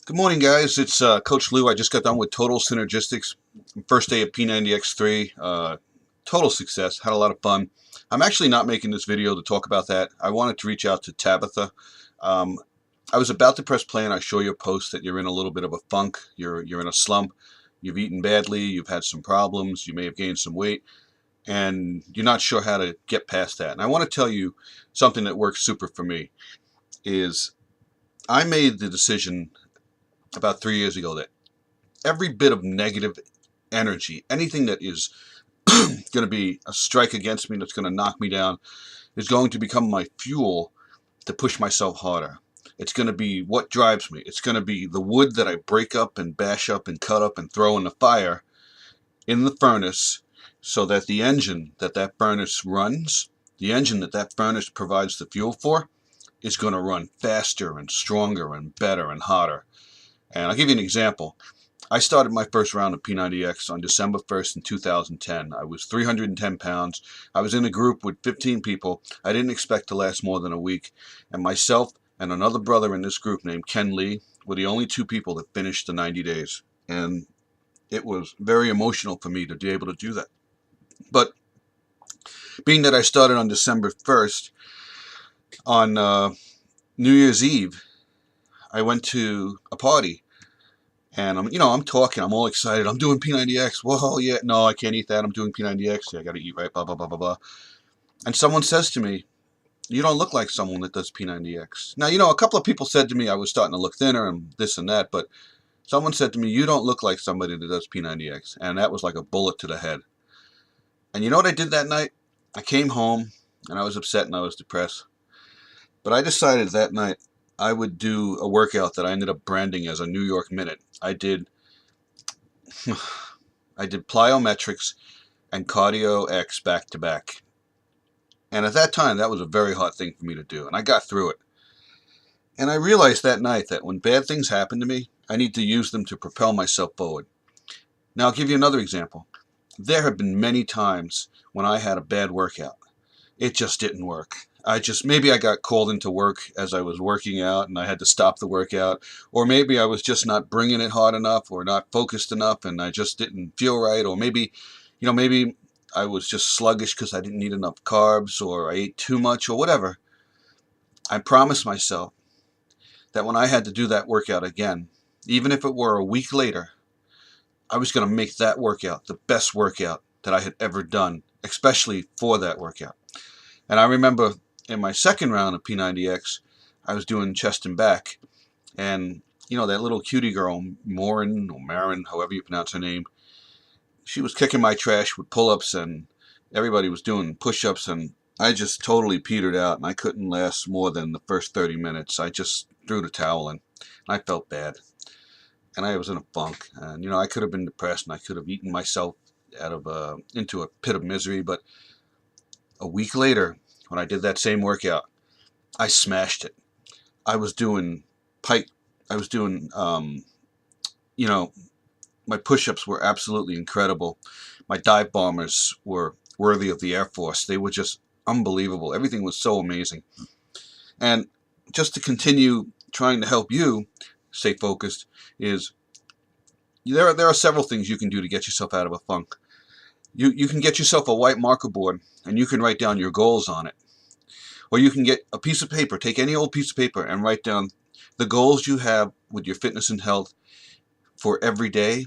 Good morning, guys. It's Coach Lou. I just got done with Total Synergistics. First day of P90X3. Total success. Had a lot of fun. I'm actually not making this video to talk about that. I wanted to reach out to Tabitha. Um, I was about to press play and I show you a post that you're in a little bit of a funk. You're in a slump. You've eaten badly. You've had some problems. You may have gained some weight. And you're not sure how to get past that. And I want to tell you something that works super for me is I made the decision about 3 years ago that every bit of negative energy, anything that is going to be a strike against me, that's going to knock me down, is going to become my fuel to push myself harder. It's going to be what drives me. It's going to be the wood that I break up and bash up and cut up and throw in the fire, in the furnace, so that the engine that furnace runs, the engine that furnace provides the fuel for, is going to run faster and stronger and better and hotter. And I'll give you an example. I started my first round of P90X on December 1st in 2010. I was 310 pounds. I was in a group with 15 people. I didn't expect to last more than a week. And myself and another brother in this group named Ken Lee were the only two people that finished the 90 days. And it was very emotional for me to be able to do that. But being that I started on December 1st, on New Year's Eve, I went to a party, and I'm talking, I'm all excited. I'm doing P90X. Whoa, yeah, no, I can't eat that. I'm doing P90X. Yeah, I got to eat right, blah, blah, blah, blah, blah. And someone says to me, you don't look like someone that does P90X. Now, a couple of people said to me I was starting to look thinner and this and that, but someone said to me, you don't look like somebody that does P90X. And that was like a bullet to the head. And you know what I did that night? I came home, and I was upset and I was depressed. But I decided that night I would do a workout that I ended up branding as a New York Minute. I did plyometrics and cardio X back to back. And at that time, that was a very hard thing for me to do, and I got through it. And I realized that night that when bad things happen to me, I need to use them to propel myself forward. Now, I'll give you another example. There have been many times when I had a bad workout. It just didn't work. Maybe I got called into work as I was working out and I had to stop the workout, or maybe I was just not bringing it hard enough or not focused enough and I just didn't feel right, or maybe I was just sluggish because I didn't eat enough carbs, or I ate too much, or whatever. I promised myself that when I had to do that workout again, even if it were a week later, I was going to make that workout the best workout that I had ever done, especially for that workout. And I remember in my second round of P90X, I was doing chest and back. And, that little cutie girl, Marin, however you pronounce her name, she was kicking my trash with pull-ups and everybody was doing push-ups, and I just totally petered out and I couldn't last more than the first 30 minutes. I just threw the towel in and I felt bad. And I was in a funk, and, I could have been depressed and I could have eaten myself into a pit of misery. But a week later, when I did that same workout, I smashed it. I was doing my push-ups were absolutely incredible. My dive bombers were worthy of the Air Force. They were just unbelievable. Everything was so amazing. And just to continue trying to help you stay focused is there are several things you can do to get yourself out of a funk. You can get yourself a white marker board and you can write down your goals on it. Or you can get a piece of paper, take any old piece of paper and write down the goals you have with your fitness and health for every day,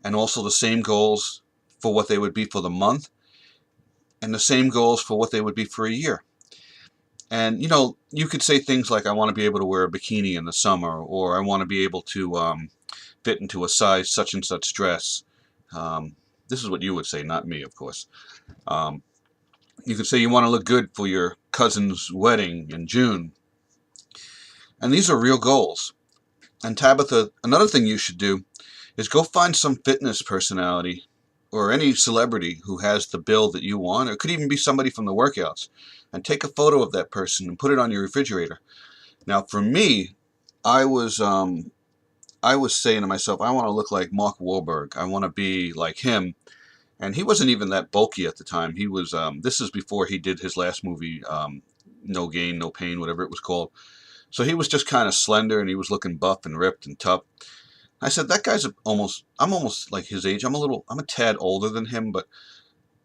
and also the same goals for what they would be for the month, and the same goals for what they would be for a year. And you could say things like, I want to be able to wear a bikini in the summer, or I want to be able to fit into a size such and such dress. This is what you would say, not me, of course. You could say you want to look good for your cousin's wedding in June. And these are real goals. And Tabitha, another thing you should do is go find some fitness personality or any celebrity who has the build that you want, or it could even be somebody from the workouts, and take a photo of that person and put it on your refrigerator. Now, for me, I was saying to myself, I want to look like Mark Wahlberg. I want to be like him. And he wasn't even that bulky at the time. He was, this is before he did his last movie, No Gain, No Pain, whatever it was called. So he was just kind of slender, and he was looking buff and ripped and tough. I said, that guy's I'm almost like his age. I'm a tad older than him, but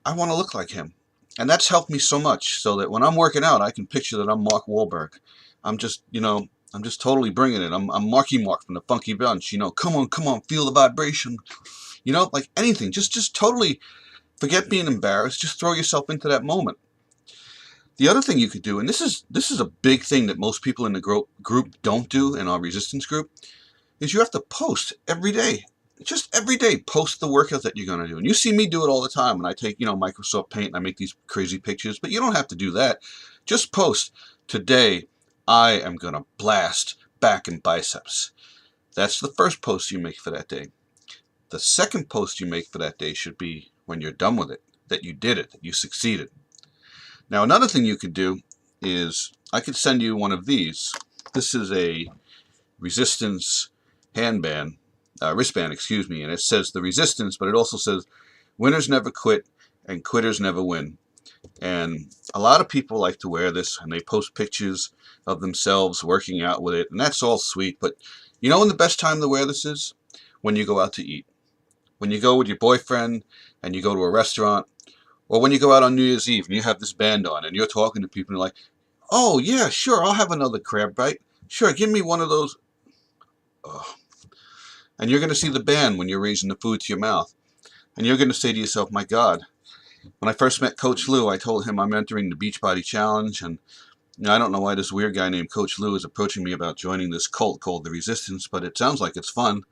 I want to look like him. And that's helped me so much, so that when I'm working out, I can picture that I'm Mark Wahlberg. I'm just, I'm just totally bringing it. I'm Marky Mark from the Funky Bunch. Come on, feel the vibration. Like anything. Just totally forget being embarrassed. Just throw yourself into that moment. The other thing you could do, and this is a big thing that most people in the group don't do in our resistance group, is you have to post every day. Just every day, post the workout that you're going to do. And you see me do it all the time when I take, Microsoft Paint and I make these crazy pictures. But you don't have to do that. Just post, today I am going to blast back and biceps. That's the first post you make for that day. The second post you make for that day should be when you're done with it, that you did it, that you succeeded. Now, another thing you could do is I could send you one of these. This is a resistance wristband, excuse me, and it says the resistance, but it also says winners never quit and quitters never win. And a lot of people like to wear this, and they post pictures of themselves working out with it, and that's all sweet. But you know when the best time to wear this is? When you go out to eat. When you go with your boyfriend and you go to a restaurant, or when you go out on New Year's Eve and you have this band on and you're talking to people and you're like, oh yeah, sure, I'll have another crab bite. Sure, give me one of those. Oh. And you're going to see the band when you're raising the food to your mouth. And you're going to say to yourself, my God, when I first met Coach Lou, I told him I'm entering the Beachbody Challenge. And I don't know why this weird guy named Coach Lou is approaching me about joining this cult called the Resistance, but it sounds like it's fun.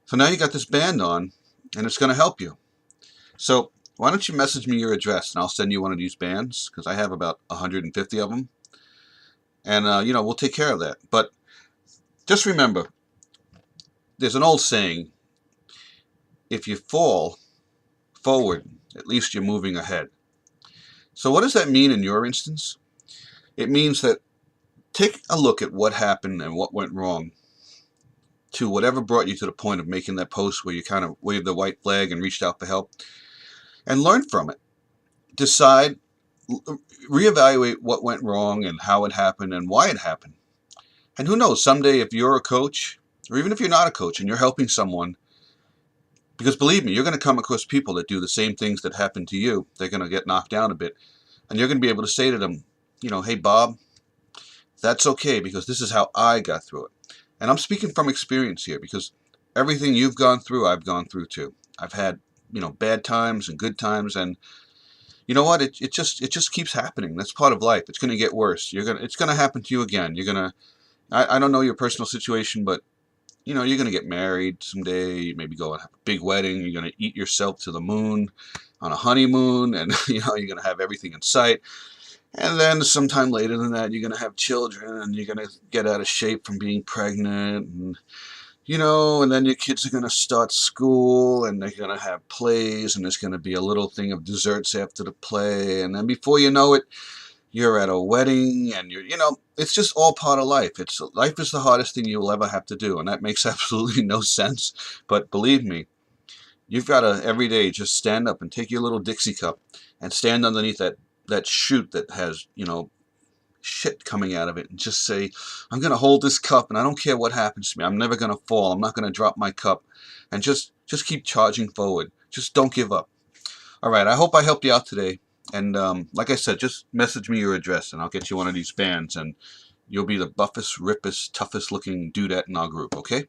So now you got this band on, and it's going to help you. So why don't you message me your address, and I'll send you one of these bands, because I have about 150 of them. And, we'll take care of that. But just remember, there's an old saying, if you fall forward, at least you're moving ahead. So what does that mean in your instance? It means that take a look at what happened and what went wrong to whatever brought you to the point of making that post where you kind of waved the white flag and reached out for help, and learn from it. Decide, reevaluate what went wrong and how it happened and why it happened. And who knows, someday if you're a coach, or even if you're not a coach and you're helping someone, because believe me, you're going to come across people that do the same things that happened to you. They're going to get knocked down a bit. And you're going to be able to say to them, hey, Bob, that's okay, because this is how I got through it. And I'm speaking from experience here, because everything you've gone through, I've gone through too. I've had, bad times and good times, and you know what? It just keeps happening. That's part of life. It's going to get worse. It's going to happen to you again. I don't know your personal situation, but you're going to get married someday, maybe go and have a big wedding, you're going to eat yourself to the moon on a honeymoon, and you're going to have everything in sight. And then sometime later than that, you're going to have children, and you're going to get out of shape from being pregnant, and and then your kids are going to start school, and they're going to have plays, and there's going to be a little thing of desserts after the play, and then before you know it, you're at a wedding, and it's just all part of life. Life is the hardest thing you'll ever have to do, and that makes absolutely no sense. But believe me, you've got to every day just stand up and take your little Dixie cup and stand underneath that chute that has shit coming out of it, and just say, I'm going to hold this cup, and I don't care what happens to me. I'm never going to fall. I'm not going to drop my cup, and just keep charging forward. Just don't give up. All right, I hope I helped you out today. And like I said, just message me your address, and I'll get you one of these bands, and you'll be the buffest, rippest, toughest looking dudette in our group, okay?